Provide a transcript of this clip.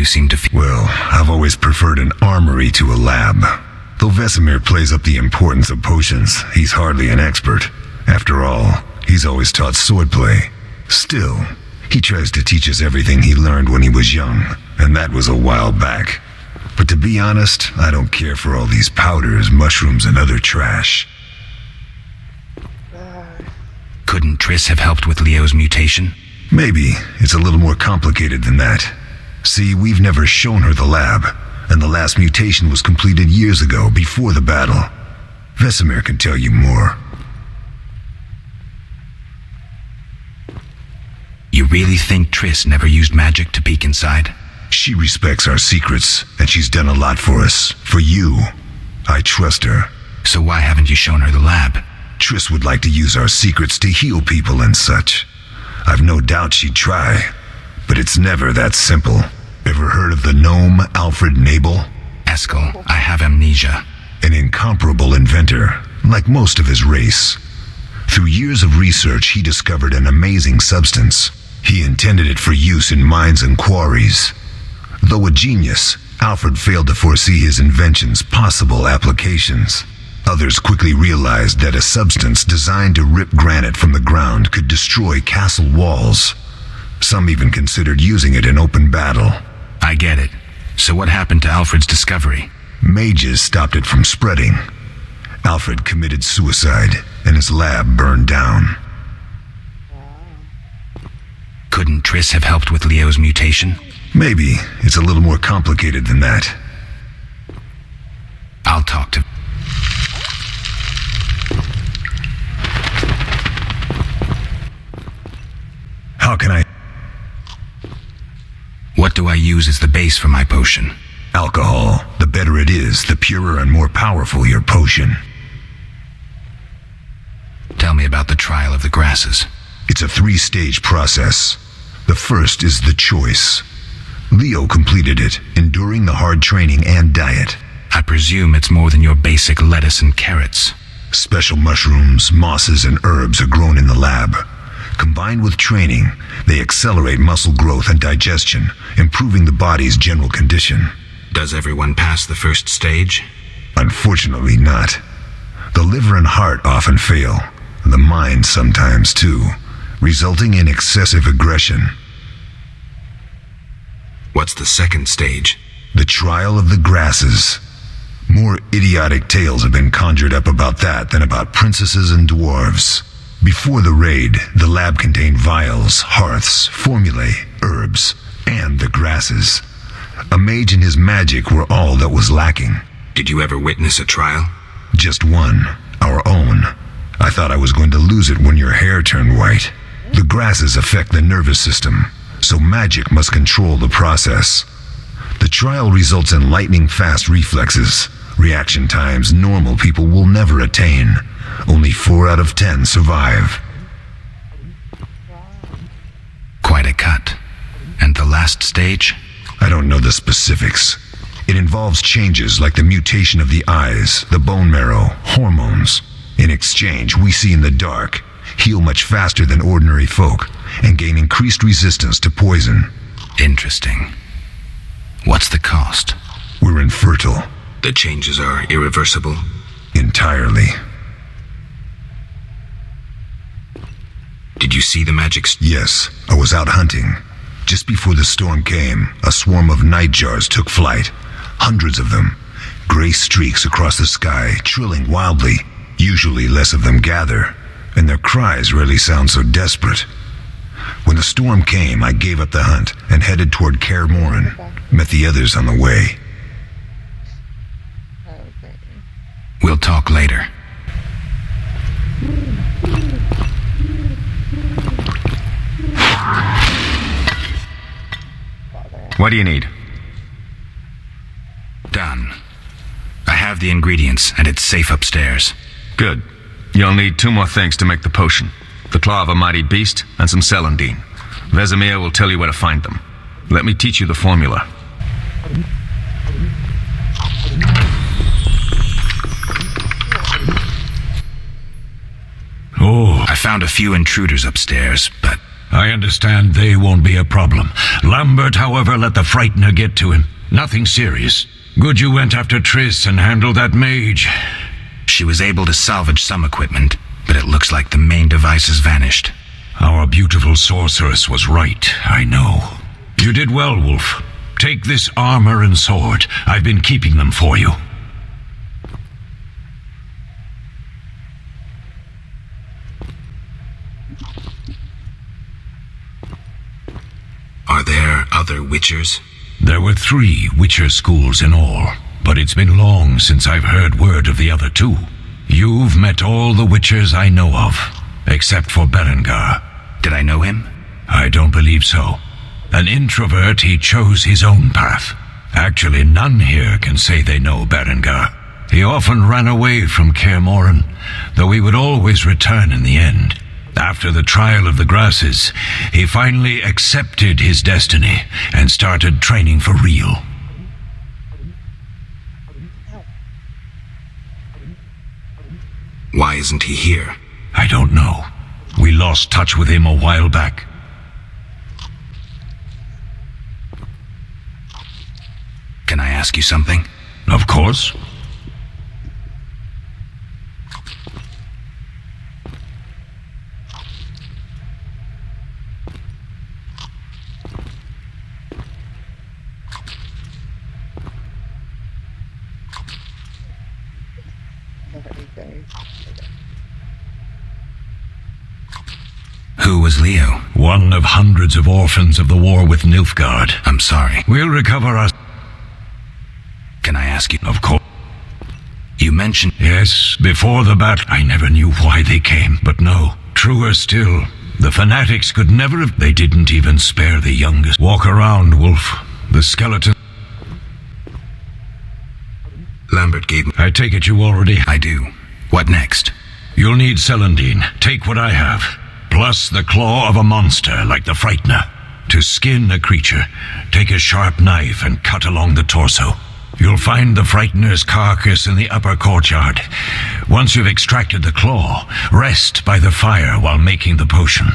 you seem to feel. Well, I've always preferred an armory to a lab. Though Vesemir plays up the importance of potions, he's hardly an expert. After all, he's always taught swordplay. Still, he tries to teach us everything he learned when he was young, and that was a while back. But to be honest, I don't care for all these powders, mushrooms, and other trash. Couldn't Triss have helped with Leo's mutation? Maybe. It's a little more complicated than that. See, we've never shown her the lab, and the last mutation was completed years ago, before the battle. Vesemir can tell you more. You really think Triss never used magic to peek inside? She respects our secrets, and she's done a lot for us. For you. I trust her. So why haven't you shown her the lab? Triss would like to use our secrets to heal people and such. I've no doubt she'd try, but it's never that simple. Ever heard of the gnome Alfred Nabel? Eskel, I have amnesia. An incomparable inventor, like most of his race. Through years of research, he discovered an amazing substance. He intended it for use in mines and quarries. Though a genius, Alfred failed to foresee his invention's possible applications. Others quickly realized that a substance designed to rip granite from the ground could destroy castle walls. Some even considered using it in open battle. I get it. So what happened to Alfred's discovery? Mages stopped it from spreading. Alfred committed suicide, and his lab burned down. Couldn't Triss have helped with Leo's mutation? Maybe. It's a little more complicated than that. I'll talk to... How can I... What do I use as the base for my potion? Alcohol. The better it is, the purer and more powerful your potion. Tell me about the trial of the grasses. It's a 3-stage process. The first is the choice. Leo completed it, enduring the hard training and diet. I presume it's more than your basic lettuce and carrots. Special mushrooms, mosses, and herbs are grown in the lab. Combined with training, they accelerate muscle growth and digestion, improving the body's general condition. Does everyone pass the first stage? Unfortunately not. The liver and heart often fail, the mind sometimes too, resulting in excessive aggression. What's the second stage? The trial of the grasses. More idiotic tales have been conjured up about that than about princesses and dwarves. Before the raid, the lab contained vials, hearths, formulae, herbs, and the grasses. A mage and his magic were all that was lacking. Did you ever witness a trial? Just one, our own. I thought I was going to lose it when your hair turned white. The grasses affect the nervous system, so magic must control the process. The trial results in lightning-fast reflexes, reaction times normal people will never attain. Only 4 out of 10 survive. Quite a cut. And the last stage? I don't know the specifics. It involves changes like the mutation of the eyes, the bone marrow, hormones. In exchange, we see in the dark, heal much faster than ordinary folk, and gain increased resistance to poison. Interesting. What's the cost? We're infertile. The changes are irreversible? Entirely. Did you see the magic? Yes, I was out hunting. Just before the storm came, a swarm of nightjars took flight. Hundreds of them. Gray streaks across the sky, trilling wildly. Usually less of them gather, and their cries rarely sound so desperate. When the storm came, I gave up the hunt and headed toward Kaer Morhen. Met the others on the way. We'll talk later. What do you need? Done. I have the ingredients, and it's safe upstairs. Good. You'll need 2 more things to make the potion. The claw of a mighty beast and some celandine. Vesemir will tell you where to find them. Let me teach you the formula. Oh. I found a few intruders upstairs, but I understand they won't be a problem. Lambert, however, let the Frightener get to him. Nothing serious. Good you went after Triss and handled that mage. She was able to salvage some equipment, but it looks like the main device has vanished. Our beautiful sorceress was right, I know. You did well, Wolf. Take this armor and sword. I've been keeping them for you. Are there other Witchers? There were 3 Witcher schools in all, but it's been long since I've heard word of the other 2. You've met all the Witchers I know of, except for Berengar. Did I know him? I don't believe so. An introvert, he chose his own path. Actually, none here can say they know Berengar. He often ran away from Kaer Morhen, though he would always return in the end. After the trial of the grasses, he finally accepted his destiny and started training for real. Why isn't he here? I don't know. We lost touch with him a while back. Can I ask you something? Of course. Who was Leo? One of hundreds of orphans of the war with Nilfgaard. I'm sorry. We'll recover our... Can I ask you? Of course. You mentioned... Yes, before the battle, I never knew why they came. But no, truer still, the fanatics could never have... They didn't even spare the youngest. Walk around, Wolf. The skeleton... Lambert gave me... I take it you already... I do. What next? You'll need Celandine. Take what I have. Plus the claw of a monster like the Frightener. To skin a creature, take a sharp knife and cut along the torso. You'll find the Frightener's carcass in the upper courtyard. Once you've extracted the claw, rest by the fire while making the potion.